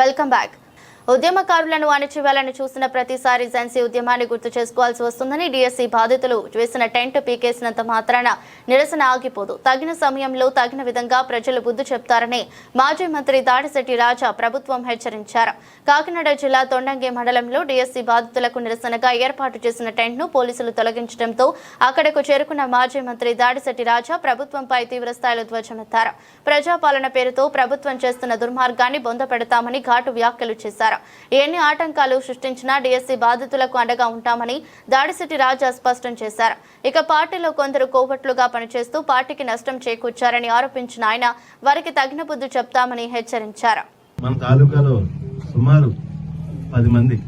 Welcome back. ఉద్యమకారులను అణచివేయాలని చూసిన ప్రతిసారి Gen Z ఉద్యమాన్ని గుర్తు చేసుకోవాల్సి వస్తుందని డీఎస్సీ బాధితులు వేసిన టెంట్ పీకేసినంత మాత్రాన నిరసన ఆగిపోదు. తగిన సమయంలో తగిన విధంగా ప్రజలు బుద్ధి చెప్తారని మాజీ మంత్రి దాడిశెట్టి రాజా ప్రభుత్వం హెచ్చరించారు. కాకినాడ జిల్లా తొండంగి మండలంలో డీఎస్సీ బాధితులకు నిరసనగా ఏర్పాటు చేసిన టెంట్ ను పోలీసులు తొలగించడంతో అక్కడకు చేరుకున్న మాజీ మంత్రి దాడిశెట్టి రాజా ప్రభుత్వంపై తీవ్రస్థాయిలో ధ్వజమెత్తారు. ప్రజాపాలన పేరుతో ప్రభుత్వం చేస్తున్న దుర్మార్గాన్ని బొందపెడతామని ఘాటు వ్యాఖ్యలు చేశారు. ఎన్ని ఆటంకాలు సృష్టించినా డీఎస్సీ బాధితులకు అండగా ఉంటామని దాడిశెట్టి రాజా స్పష్టం చేశారు. ఇక పార్టీలో కొందరు కోవట్లుగా పనిచేస్తూ పార్టీకి నష్టం చేకూర్చారని ఆరోపించిన ఆయన వారికి తగిన బుద్ధి చెప్తామని హెచ్చరించారు. మన తాలూకాలో సుమారు 10 మంది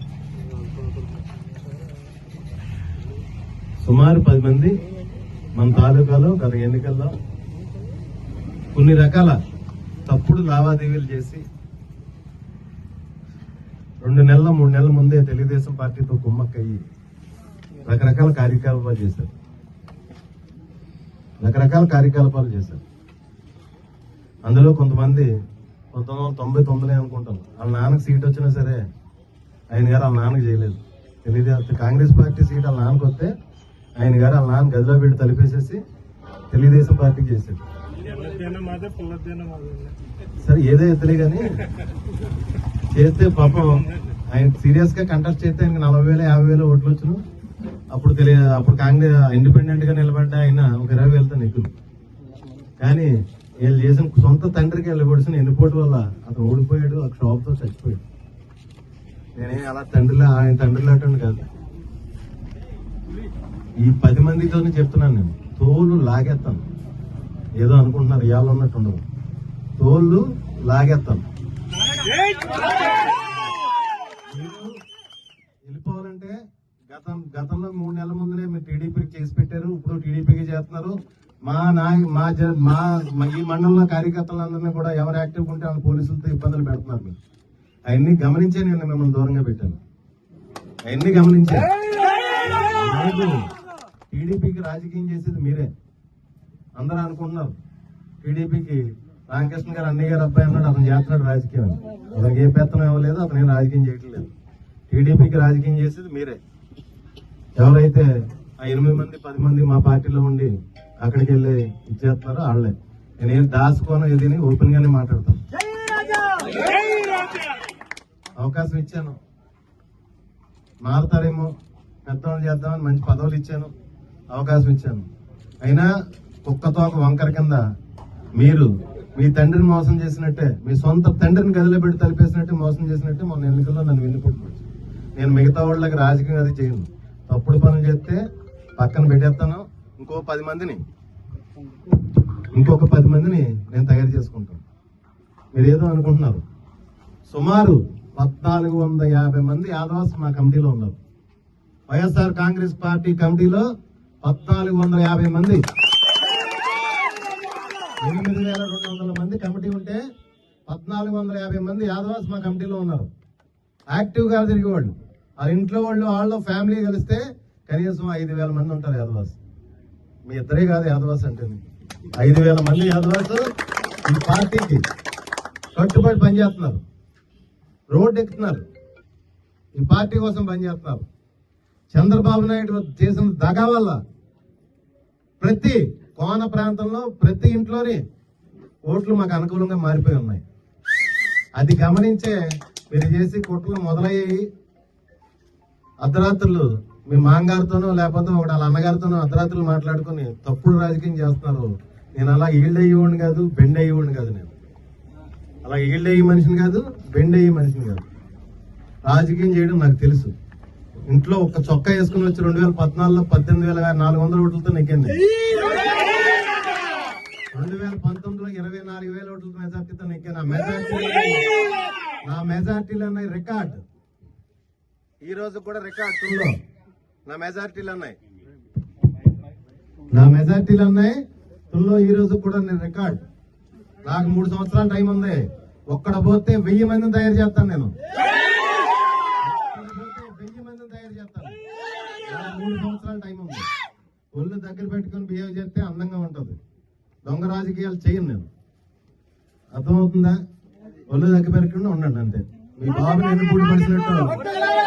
మన తాలూకాలో గత ఎన్నికల్లో కొన్ని రకాల తప్పుడు లావాదేవీలు చేసి 2 నెలల 3 నెలల ముందే తెలుగుదేశం పార్టీతో కుమ్మక్కయ్యి రకరకాల కార్యకలాపాలు చేశారు. అందులో కొంతమంది 1999 అనుకుంటాను వాళ్ళ నాన్నకు సీట్ వచ్చినా సరే ఆయన గారు వాళ్ళ నాన్నకు చేయలేదు. తెలుగుదేశం కాంగ్రెస్ పార్టీ సీట్ వాళ్ళ నాన్నకు వస్తే ఆయన గారు వాళ్ళ నాన్న గదిలో పెట్టి తలిపేసేసి తెలుగుదేశం పార్టీకి చేశారు. సరే ఏదో ఎత్తలే కానీ చేస్తే పాపం ఆయన సీరియస్ గా కంటెస్ట్ చేస్తే ఆయనకి 40,000 50,000 ఓట్లు వచ్చును. అప్పుడు కాంగ్రెస్ ఇండిపెండెంట్ గా నిలబడ్డ ఆయన ఒక 20,000తో నెక్కులు. కానీ వీళ్ళు చేసిన సొంత తండ్రికి వెళ్ళకూడసిన ఎన్నిపోటు వల్ల అతను ఓడిపోయాడు. ఆ షాప్ తో చచ్చిపోయాడు. నేనే అలా ఆయన తండ్రిలాంటి కాదు. ఈ 10 మందితోనే చెప్తున్నాను నేను. తోలు లాగేస్తాను. ఏదో అనుకుంటున్నారు ఇవాళ ఉన్నట్టు ఉండదు. తోళ్ళు లాగేస్తాను. వెళ్ళిపోవాలంటే గతంలో 3 నెలల ముందునే మీరు టీడీపీకి చేసి పెట్టారు. ఇప్పుడు టీడీపీకి చేస్తున్నారు. ఈ మండలంలో కార్యకర్తలందరినీ కూడా ఎవరు యాక్టివ్ ఉంటే వాళ్ళ పోలీసులతో ఇబ్బందులు పెడుతున్నారు. మీరు అవన్నీ గమనించే నేను మిమ్మల్ని దూరంగా పెట్టాను. అవన్నీ గమనించే టీడీపీకి రాజకీయం చేసేది మీరే. అందరూ అనుకుంటున్నారు టీడీపీకి రామకృష్ణ గారు అన్నయ్య గారు అబ్బాయి అన్నాడు అతను చేస్తున్నాడు రాజకీయం. అతనికి ఏ పెత్తనం ఇవ్వలేదు. అతను ఏం రాజకీయం చేయట్లేదు. టీడీపీకి రాజకీయం చేసేది మీరే. ఎవరైతే ఆ 8 మంది 10 మంది మా పార్టీలో ఉండి అక్కడికి వెళ్ళి ఇచ్చేస్తున్నారో వాళ్ళే. నేనేం దాచుకోను ఏది ఓపెన్ గానే మాట్లాడతాను. అవకాశం ఇచ్చాను, మారుతారేమో, పెద్దవాళ్ళు చేద్దామని మంచి పదవులు ఇచ్చాను, అవకాశం ఇచ్చాను. అయినా కుక్కతోక వంకర కింద మీరు మీ తండ్రిని మోసం చేసినట్టే, మీ సొంత తండ్రిని గదిలో పెట్టి తలిపేసినట్టే మోసం చేసినట్టే మొన్న ఎన్నికల్లో నన్ను వెన్నుపోటుకోవచ్చు. నేను మిగతా వాళ్ళకి రాజకీయం అది చేయను. తప్పుడు పనులు చేస్తే పక్కన పెట్టేస్తాను. ఇంకొక 10 మందిని నేను తయారు చేసుకుంటాను. మీరు ఏదో అనుకుంటున్నారు. సుమారు 1450 మంది యాదవాస్ మా కమిటీలో ఉన్నారు. వైఎస్ఆర్ కాంగ్రెస్ పార్టీ కమిటీలో 1450 మంది, 8,200 మంది కమిటీ ఉంటే 1450 మంది యాదవాస్ మా కమిటీలో ఉన్నారు. యాక్టివ్ గా తిరిగేవాళ్ళు. ఆ ఇంట్లో వాళ్ళ ఫ్యామిలీ కలిస్తే కనీసం 5,000 మంది ఉంటారు యాదవాస్. మీ ఇద్దరే కాదు యాదవాస్ అంటే 5,000 మంది యాదవాస్ ఈ పార్టీకి కట్టుబడి పనిచేస్తున్నారు. రోడ్డు ఎక్కుతున్నారు. ఈ పార్టీ కోసం పనిచేస్తున్నారు. చంద్రబాబు నాయుడు చేసిన దగా వల్ల ప్రతి కోన ప్రాంతంలో ప్రతి ఇంట్లోని ఓట్లు మాకు అనుకూలంగా మారిపోయి ఉన్నాయి. అది గమనించే మీరు చేసి కుట్రలు మొదలయ్యి అర్ధరాత్రులు మీ మాంగారితోనో లేకపోతే ఒకటి వాళ్ళ అన్నగారితోనో అర్ధరాత్రులు మాట్లాడుకుని తప్పుడు రాజకీయం చేస్తున్నారు. నేను అలా ఈల్డ్ అయ్యేవాడిని కాదు, బెండ్ అయ్యేవాడిని కాదు. నేను అలా ఈల్డ్ అయ్యే మనిషిని కాదు, బెండ్ అయ్యే మనిషిని కాదు. రాజకీయం చేయడం నాకు తెలుసు. ఇంట్లో ఒక చొక్కా వేసుకుని వచ్చి 2014లో 18,400 ఓట్లతో నెగ్గింది. 2019లో 24,000 ఓట్లతో మెజార్టీతో నెగ్గాను. నా మెజార్టీలు అన్నాయి రికార్డ్. ఈ రోజు కూడా రికార్డ్ తుల్లో నా మెజార్టీలు అన్నాయి. తుల్లో ఈ రోజు కూడా నేను రికార్డ్. నాకు 3 సంవత్సరాల టైం ఉంది. ఒక్కడ పోతే 1000 మందిని తయారు చేస్తాను. నేను 1000 మందిని తయారు చేస్తాను. 3 సంవత్సరాల టైం ఉంది. ఒళ్ళు దగ్గర పెట్టుకుని బిహేవ్ చేస్తే అందంగా ఉంటుంది. దొంగ రాజకీయాలు చేయను నేను. అర్థమవుతుందా? ఒళ్ళు దగ్గర పెట్టుకుని ఉండండి అంతే. మీ బాబుని ఎన్ని పూడి పడిచినట్టు